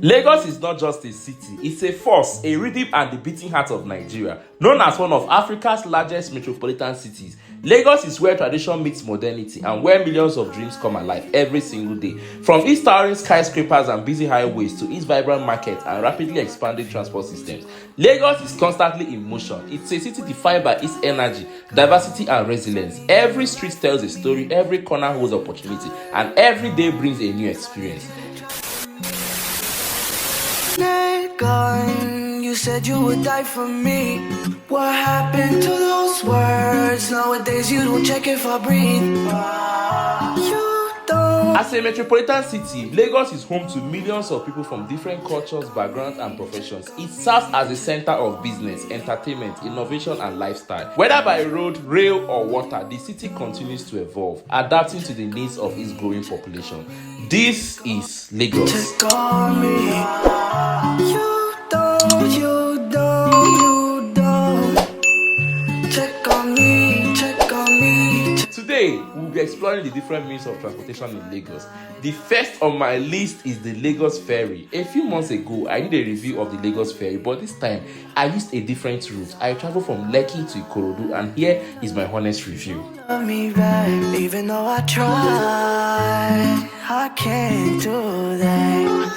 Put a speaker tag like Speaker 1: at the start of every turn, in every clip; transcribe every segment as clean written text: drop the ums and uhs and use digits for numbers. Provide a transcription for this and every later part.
Speaker 1: Lagos is not just a city, it's a force, a rhythm and the beating heart of Nigeria. Known as one of Africa's largest metropolitan cities, Lagos is where tradition meets modernity and where millions of dreams come alive every single day. From its towering skyscrapers and busy highways to its vibrant markets and rapidly expanding transport systems, Lagos is constantly in motion. It's a city defined by its energy, diversity and resilience. Every street tells a story, every corner holds opportunity, and every day brings a new experience.
Speaker 2: Gone. You said you would die for me. What happened to those words? Nowadays you don't check if I breathe. You don't.
Speaker 1: As a metropolitan city, Lagos is home to millions of people from different cultures, backgrounds, and professions. It serves as a center of business, entertainment, innovation, and lifestyle. Whether by road, rail, or water, the city continues to evolve, adapting to the needs of its growing population. This is Lagos.
Speaker 2: Check on me. You don't. Check on me.
Speaker 1: Today, we'll be exploring the different means of transportation in Lagos. The first on my list is the Lagos Ferry. A few months ago, I did a review of the Lagos Ferry, but this time, I used a different route. I traveled from Lekki to Ikorodu, and here is my honest review.
Speaker 2: Love me back, even though I try, I can't do that.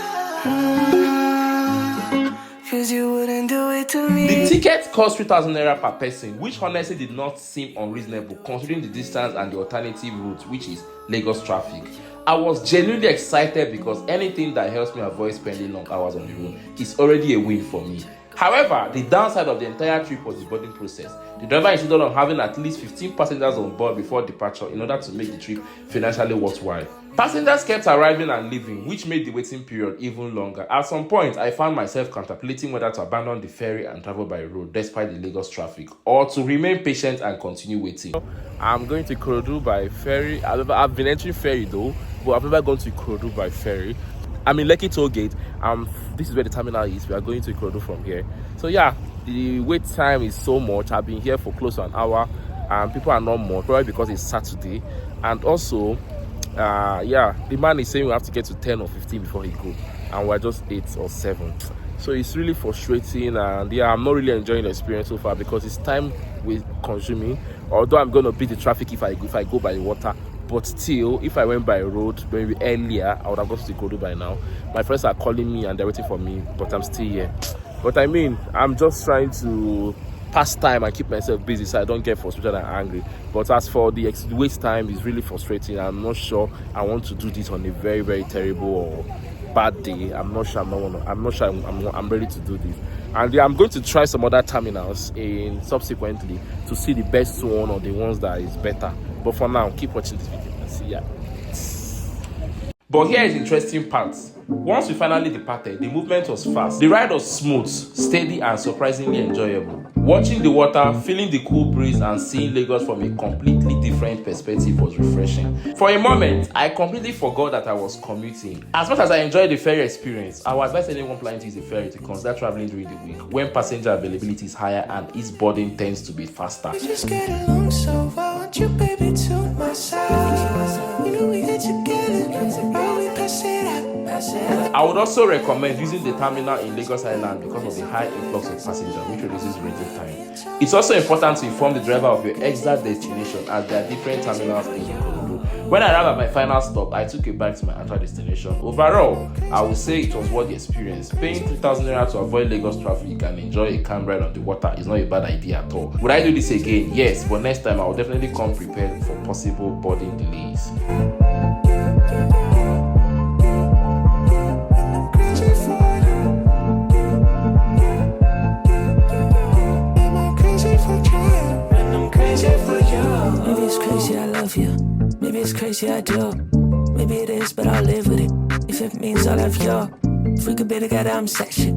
Speaker 2: Cause you wouldn't do it to me.
Speaker 1: The ticket cost 3,000 naira per person, which honestly did not seem unreasonable considering the distance and the alternative route, which is Lagos traffic. I was genuinely excited because anything that helps me avoid spending long hours on the road is already a win for me. However, the downside of the entire trip was the boarding process. The driver insisted on having at least 15 passengers on board before departure in order to make the trip financially worthwhile. Passengers kept arriving and leaving, which made the waiting period even longer. At some point, I found myself contemplating whether to abandon the ferry and travel by road despite the Lagos traffic, or to remain patient and continue waiting. I'm going to Ikorodu by ferry. I've been entering ferry though, but I've never gone to Ikorodu by ferry. I'm in Lekki toll gate. This is where the terminal is. We are going to Ikorodu from here. So yeah, the wait time is so much. I've been here for close to an hour, and people are not more, probably because it's Saturday. And also, the man is saying we have to get to 10 or 15 before he go, and we're just 8 or 7. So it's really frustrating, and yeah, I'm not really enjoying the experience so far because it's time with consuming. Although I'm going to beat the traffic if I go by the water. But still, if I went by road maybe earlier, I would have got to Ikorodu by now. My friends are calling me and they're waiting for me, but I'm still here. But I mean, I'm just trying to pass time and keep myself busy so I don't get frustrated and angry. But as for the wait time, it's really frustrating. I'm not sure I want to do this on a very, very terrible or bad day. I'm not sure I'm ready to do this. And I'm going to try some other terminals subsequently to see the best one or the ones that is better. But for now, keep watching this video and see ya. But here is the interesting part. Once we finally departed, the movement was fast. The ride was smooth, steady, and surprisingly enjoyable. Watching the water, feeling the cool breeze, and seeing Lagos from a completely different perspective was refreshing. For a moment, I completely forgot that I was commuting. As much as I enjoyed the ferry experience, I would advise anyone planning to use the ferry to consider traveling during the week when passenger availability is higher and its boarding tends to be faster.
Speaker 2: We just get along so well. Want you, baby, to my side. You know we get together, bro, we pass it out.
Speaker 1: I would also recommend using the terminal in Lagos Island because of the high influx of passengers, which reduces waiting time. It's also important to inform the driver of your exact destination, as there are different terminals in Ikorodu. When I arrived at my final stop, I took a bike to my actual destination. Overall, I would say it was worth the experience. Paying 3,000 naira to avoid Lagos traffic and enjoy a calm ride on the water is not a bad idea at all. Would I do this again? Yes, but next time I will definitely come prepared for possible boarding delays.
Speaker 2: Maybe it's crazy I love you. Maybe it's crazy I do. Maybe it is, but I'll live with it. If it means I'll have you. If we could be together, I'm set shit.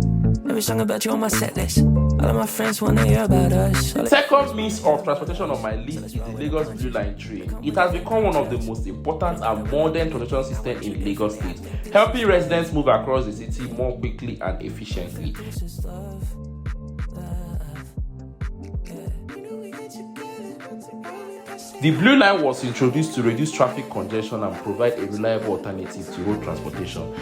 Speaker 2: Every song about you on my set list. All of my friends wanna hear about us.
Speaker 1: Second means of transportation on my list is the Lagos Blueline Train. It has become one of the most important and modern transportation systems in Lagos State, helping residents move across the city more quickly and efficiently. The Blue Line was introduced to reduce traffic congestion and provide a reliable alternative to road transportation.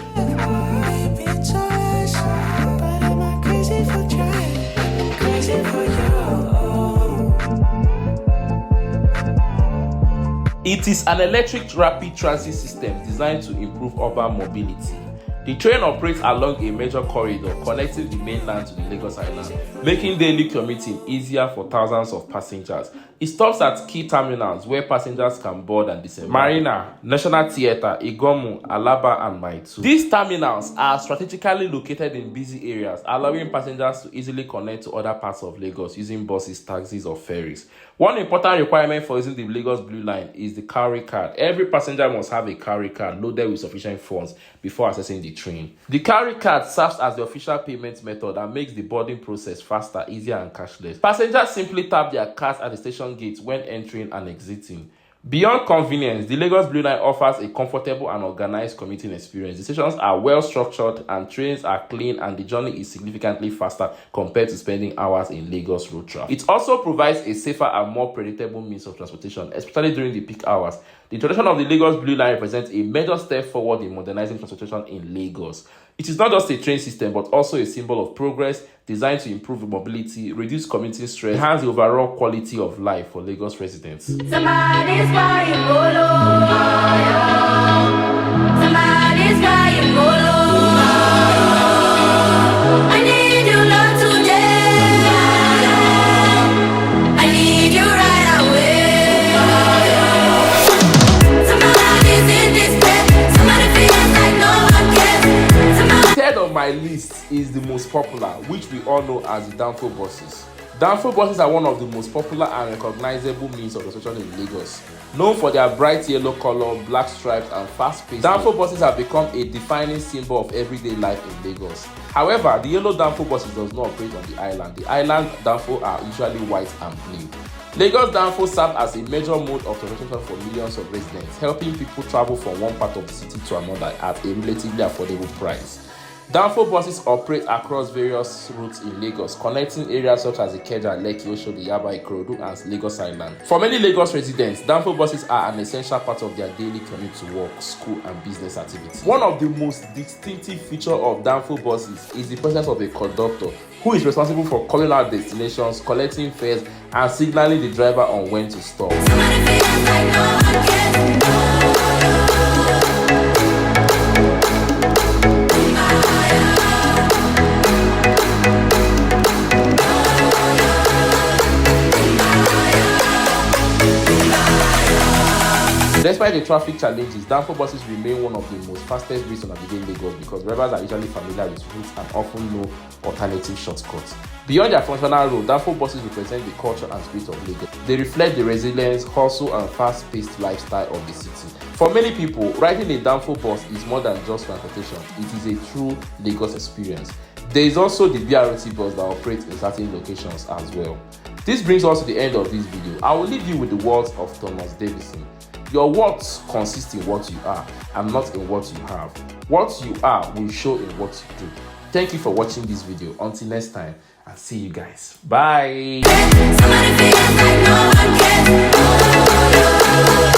Speaker 1: It is an electric rapid transit system designed to improve urban mobility. The train operates along a major corridor connecting the mainland to the Lagos Island, making daily commuting easier for thousands of passengers. It stops at key terminals where passengers can board and disembark. Marina, National Theatre, Igomu, Alaba, and Maitu. These terminals are strategically located in busy areas, allowing passengers to easily connect to other parts of Lagos using buses, taxis, or ferries. One important requirement for using the Lagos Blue Line is the carry card. Every passenger must have a carry card loaded with sufficient funds before accessing the train. The carry card serves as the official payment method and makes the boarding process faster, easier, and cashless. Passengers simply tap their cards at the station gate when entering and exiting. Beyond convenience, the Lagos Blue Line offers a comfortable and organized commuting experience. The stations are well structured and trains are clean, and the journey is significantly faster compared to spending hours in Lagos road traffic. It also provides a safer and more predictable means of transportation, especially during the peak hours. The introduction of the Lagos Blue Line represents a major step forward in modernizing transportation in Lagos. It is not just a train system, but also a symbol of progress designed to improve mobility, reduce commuting stress, enhance the overall quality of life for Lagos residents.
Speaker 3: Somebody's buying polo. Somebody's buying polo. I need you not today. I need you right away. Somebody's in this bed. Somebody feels like no one cares.
Speaker 1: Third on my list is the most popular, which we all know as the Danfo buses. Danfo buses are one of the most popular and recognizable means of transportation in Lagos. Known for their bright yellow color, black stripes, and fast pace, Danfo buses have become a defining symbol of everyday life in Lagos. However, the yellow Danfo buses does not operate on the island. The island Danfo are usually white and blue. Lagos Danfo serve as a major mode of transportation for millions of residents, helping people travel from one part of the city to another at a relatively affordable price. Danfo buses operate across various routes in Lagos, connecting areas such as Ikeja, Lekki, Oshodi, Yaba, Ikorodu, and Lagos Island. For many Lagos residents, Danfo buses are an essential part of their daily commute to work, school, and business activities. One of the most distinctive features of Danfo buses is the presence of a conductor who is responsible for calling out destinations, collecting fares, and signaling the driver on when to stop.
Speaker 3: Somebody feels like no one cares.
Speaker 1: Despite the traffic challenges, Danfo buses remain one of the most fastest ways to navigate Lagos because drivers are usually familiar with routes and often know alternative shortcuts. Beyond their functional role, Danfo buses represent the culture and spirit of Lagos. They reflect the resilience, hustle, and fast-paced lifestyle of the city. For many people, riding a Danfo bus is more than just transportation. It is a true Lagos experience. There is also the BRT bus that operates in certain locations as well. This brings us to the end of this video. I will leave you with the words of Thomas Davison. Your worth consists in what you are and not in what you have. What you are will show in what you do. Thank you for watching this video. Until next time, and see you guys. Bye.
Speaker 3: Somebody feels like no one cares.